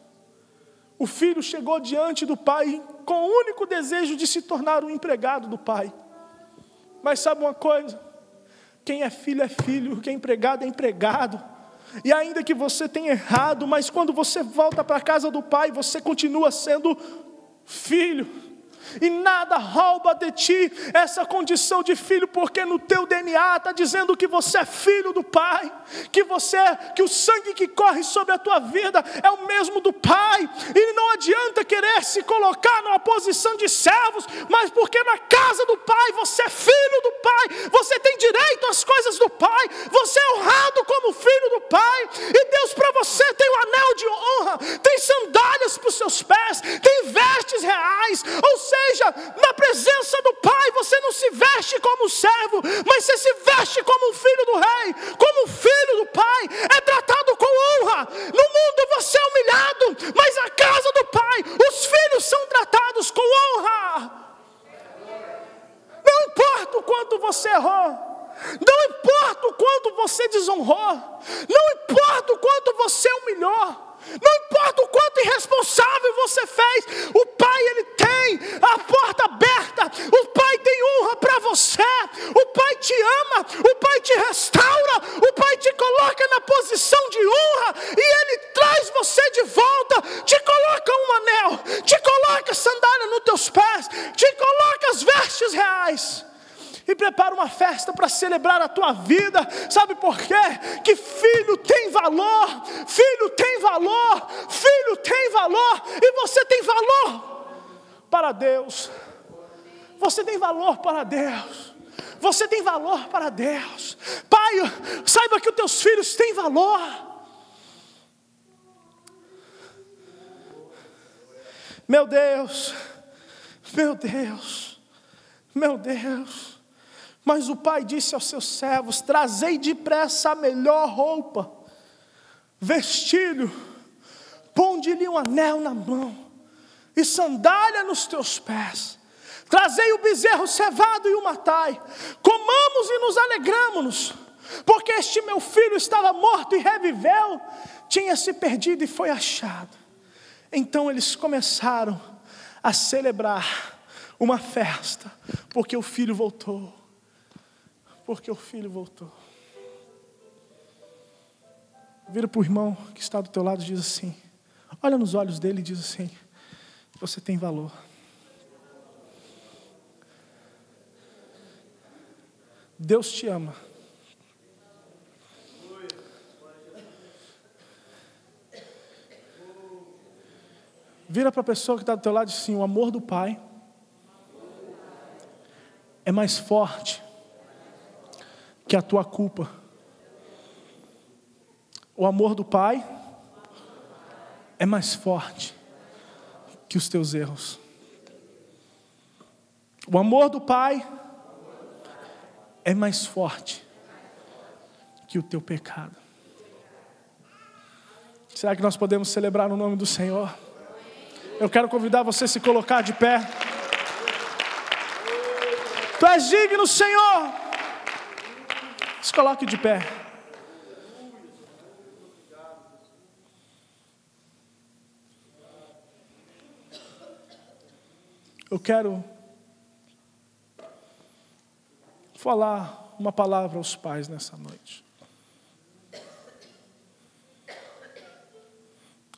O filho chegou diante do pai com o único desejo de se tornar um empregado do pai. Mas sabe uma coisa? Quem é filho, quem é empregado, é empregado. E ainda que você tenha errado, mas quando você volta para a casa do pai, você continua sendo filho. E nada rouba de ti essa condição de filho, porque no teu DNA está dizendo que você é filho do Pai, que o sangue que corre sobre a tua vida é o mesmo do Pai. E não adianta querer se colocar numa posição de servos, mas porque na casa do Pai você é filho do Pai, você tem direito às coisas do Pai, você é honrado como filho do Pai. E Deus para você tem um anel de honra, tem sandálias para os seus pés, tem vestes reais. Ou seja, na presença do Pai você não se veste como servo, mas você se veste como um filho do rei, como um filho do Pai, é tratado com honra. No mundo você é humilhado, mas na casa do Pai os filhos são tratados com honra. Não importa o quanto você errou, não importa o quanto você desonrou, não importa o quanto você humilhou, não importa o quanto irresponsável você fez, o Pai, Ele tem a porta aberta, o Pai tem honra para você, o Pai te ama, o Pai te restaura, o Pai te coloca na posição de honra, e Ele traz você de volta, te coloca um anel, te coloca sandália nos teus pés, te coloca as vestes reais, e prepara uma festa para celebrar a tua vida. Sabe por quê? Que filho tem valor, filho tem valor, filho tem valor, e você tem valor para Deus. Você tem valor para Deus. Você tem valor para Deus. Pai, saiba que os teus filhos têm valor. Meu Deus, meu Deus, meu Deus. Mas o pai disse aos seus servos: trazei depressa a melhor roupa, vestilho, ponde-lhe um anel na mão e sandália nos teus pés. Trazei o bezerro cevado e o matai, comamos e nos alegramo-nos, porque este meu filho estava morto e reviveu, tinha se perdido e foi achado. Então eles começaram a celebrar uma festa, porque o filho voltou. Porque o filho voltou. Vira para o irmão que está do teu lado e diz assim, olha nos olhos dele e diz assim: você tem valor. Deus te ama. Vira para a pessoa que está do teu lado e diz assim: o amor do Pai é mais forte que a tua culpa. O amor do Pai é mais forte que os teus erros. O amor do Pai é mais forte que o teu pecado. Será que nós podemos celebrar no nome do Senhor? Eu quero convidar você a se colocar de pé. Tu és digno, Senhor. Se coloque de pé. Eu quero falar uma palavra aos pais nessa noite.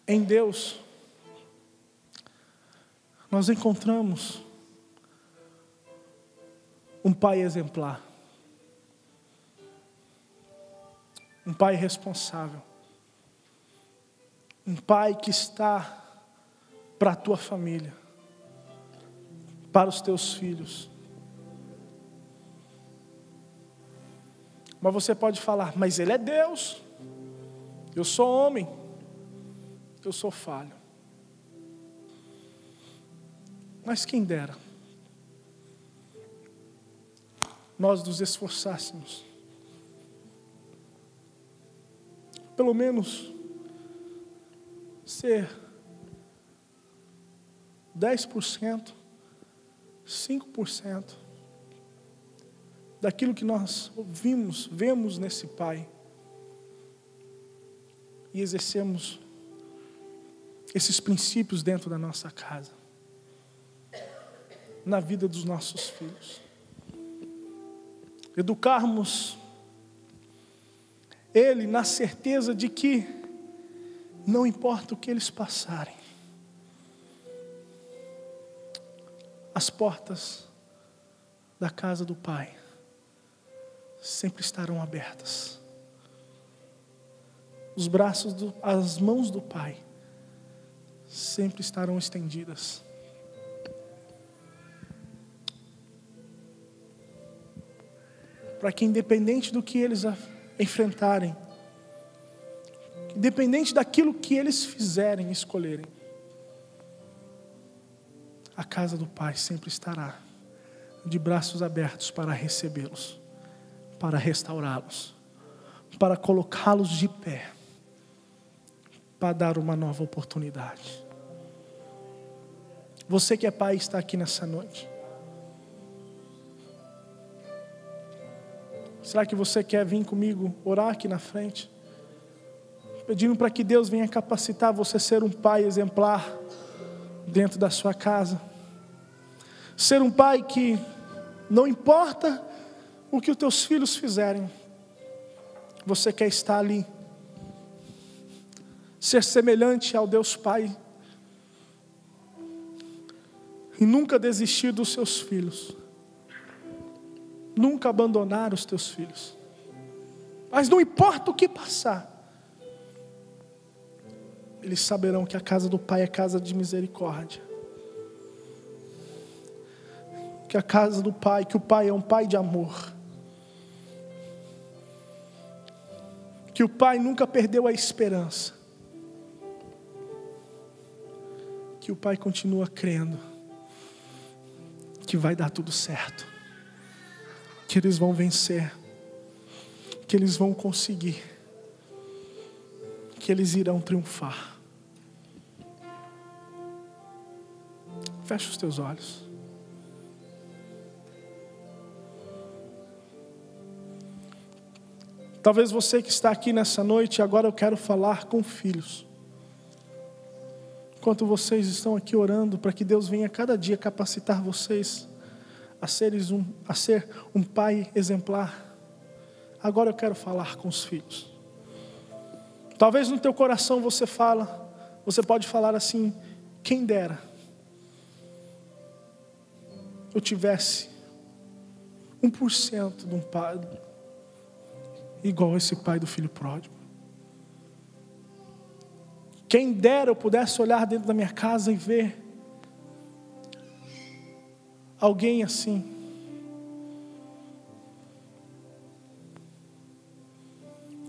Em Deus, nós encontramos um pai exemplar. Um pai responsável. Um pai que está para a tua família, para os teus filhos. Mas você pode falar, mas Ele é Deus, eu sou homem, eu sou falho. Mas quem dera nós nos esforçássemos, pelo menos ser 10%, 5% daquilo que nós ouvimos, vemos nesse Pai e exercemos esses princípios dentro da nossa casa, na vida dos nossos filhos. Educarmos ele na certeza de que não importa o que eles passarem, as portas da casa do Pai sempre estarão abertas. Os braços, as mãos do Pai sempre estarão estendidas. Para que, independente do que eles enfrentarem, independente daquilo que eles fizerem, escolherem, a casa do Pai sempre estará de braços abertos para recebê-los, para restaurá-los, para colocá-los de pé, para dar uma nova oportunidade. Você que é pai está aqui nessa noite. Será que você quer vir comigo orar aqui na frente? Pedindo para que Deus venha capacitar você a ser um pai exemplar dentro da sua casa. Ser um pai que não importa o que os teus filhos fizerem, você quer estar ali. Ser semelhante ao Deus Pai. E nunca desistir dos seus filhos. Nunca abandonar os teus filhos. Mas não importa o que passar, eles saberão que a casa do Pai é casa de misericórdia. Que a casa do Pai, que o Pai é um Pai de amor. Que o Pai nunca perdeu a esperança. Que o Pai continua crendo que vai dar tudo certo. Que eles vão vencer. Que eles vão conseguir. Que eles irão triunfar. Fecha os teus olhos. Talvez você que está aqui nessa noite, agora eu quero falar com filhos. Enquanto vocês estão aqui orando, para que Deus venha cada dia capacitar vocês a ser um pai exemplar. Agora eu quero falar com os filhos. Talvez no teu coração você pode falar assim, quem dera eu tivesse 1% de um pai igual esse pai do filho pródigo. Quem dera eu pudesse olhar dentro da minha casa e ver alguém assim.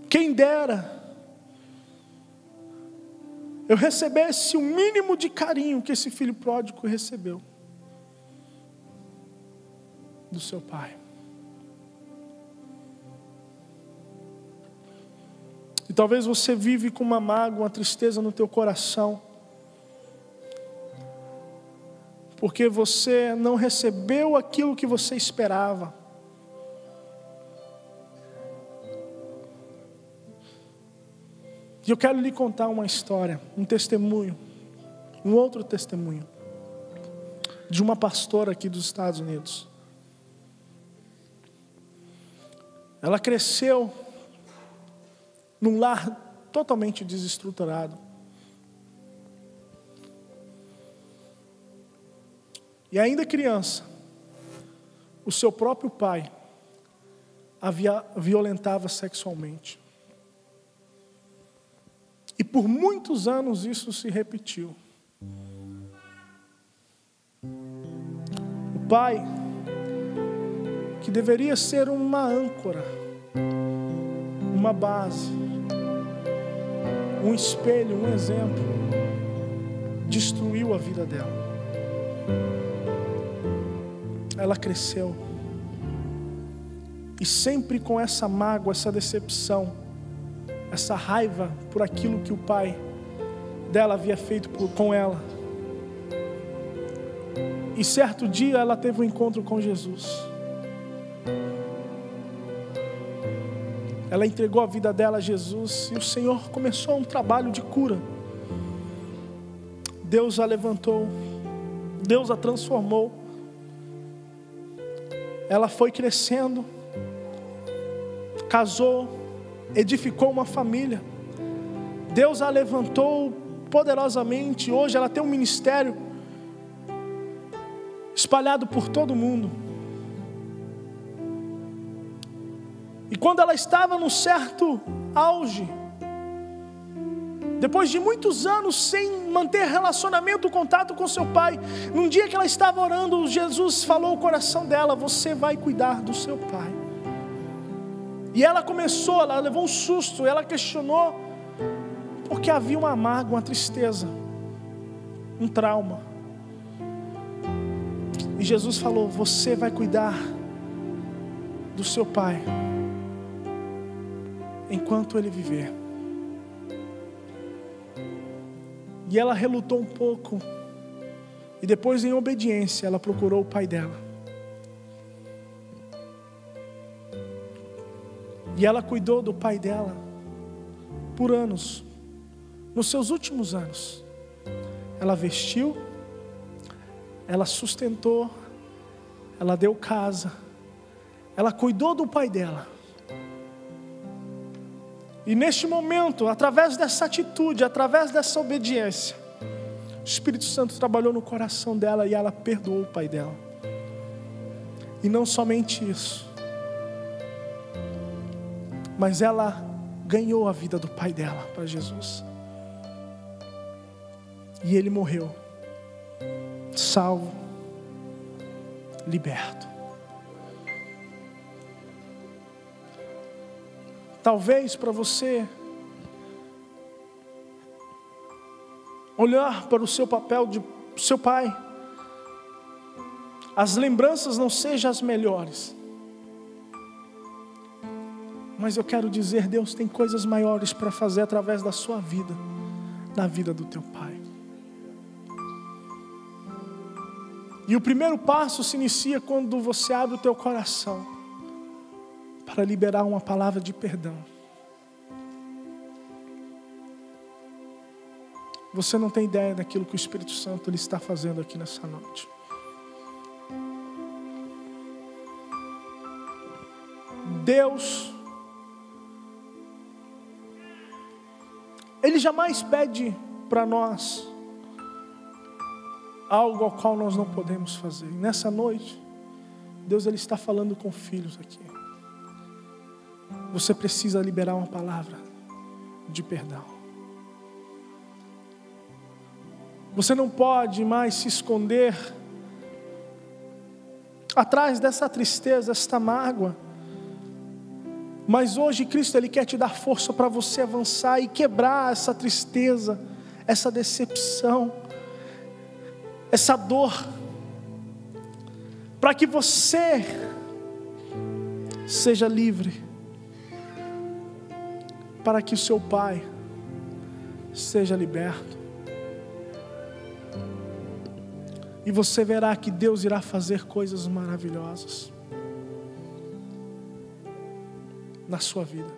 Quem dera eu recebesse o mínimo de carinho que esse filho pródigo recebeu do seu pai. E talvez você vive com uma mágoa, uma tristeza no teu coração, porque você não recebeu aquilo que você esperava. E eu quero lhe contar uma história, um testemunho, um outro testemunho, de uma pastora aqui dos Estados Unidos. Ela cresceu num lar totalmente desestruturado. E ainda criança, o seu próprio pai a violentava sexualmente. E por muitos anos isso se repetiu. O pai, que deveria ser uma âncora, uma base, um espelho, um exemplo, destruiu a vida dela. Ela cresceu. E sempre com essa mágoa, essa decepção, essa raiva por aquilo que o pai dela havia feito com ela. E certo dia ela teve um encontro com Jesus. Ela entregou a vida dela a Jesus e o Senhor começou um trabalho de cura. Deus a levantou, Deus a transformou. Ela foi crescendo, casou, edificou uma família. Deus a levantou poderosamente. Hoje ela tem um ministério espalhado por todo o mundo. E quando ela estava num certo auge, depois de muitos anos sem manter relacionamento, contato com seu pai, num dia que ela estava orando, Jesus falou ao coração dela: você vai cuidar do seu pai. E ela levou um susto, ela questionou, porque havia uma mágoa, uma tristeza, um trauma. E Jesus falou: você vai cuidar do seu pai enquanto ele viver. E ela relutou um pouco, e depois, em obediência, ela procurou o pai dela. E ela cuidou do pai dela por anos. Nos seus últimos anos, ela vestiu, ela sustentou, ela deu casa, ela cuidou do pai dela. E neste momento, através dessa atitude, através dessa obediência, o Espírito Santo trabalhou no coração dela e ela perdoou o pai dela. E não somente isso, mas ela ganhou a vida do pai dela para Jesus. E ele morreu, salvo, liberto. Talvez para você olhar para o seu papel de seu pai, as lembranças não sejam as melhores. Mas eu quero dizer, Deus tem coisas maiores para fazer através da sua vida, na vida do teu pai. E o primeiro passo se inicia quando você abre o teu coração para liberar uma palavra de perdão. Você não tem ideia daquilo que o Espírito Santo ele está fazendo aqui nessa noite. Deus, Ele jamais pede para nós algo ao qual nós não podemos fazer. E nessa noite, Deus ele está falando com filhos aqui. Você precisa liberar uma palavra de perdão. Você não pode mais se esconder atrás dessa tristeza, esta mágoa. Mas hoje Cristo ele quer te dar força para você avançar e quebrar essa tristeza, essa decepção, essa dor, para que você seja livre, para que o seu pai seja liberto. E você verá que Deus irá fazer coisas maravilhosas na sua vida.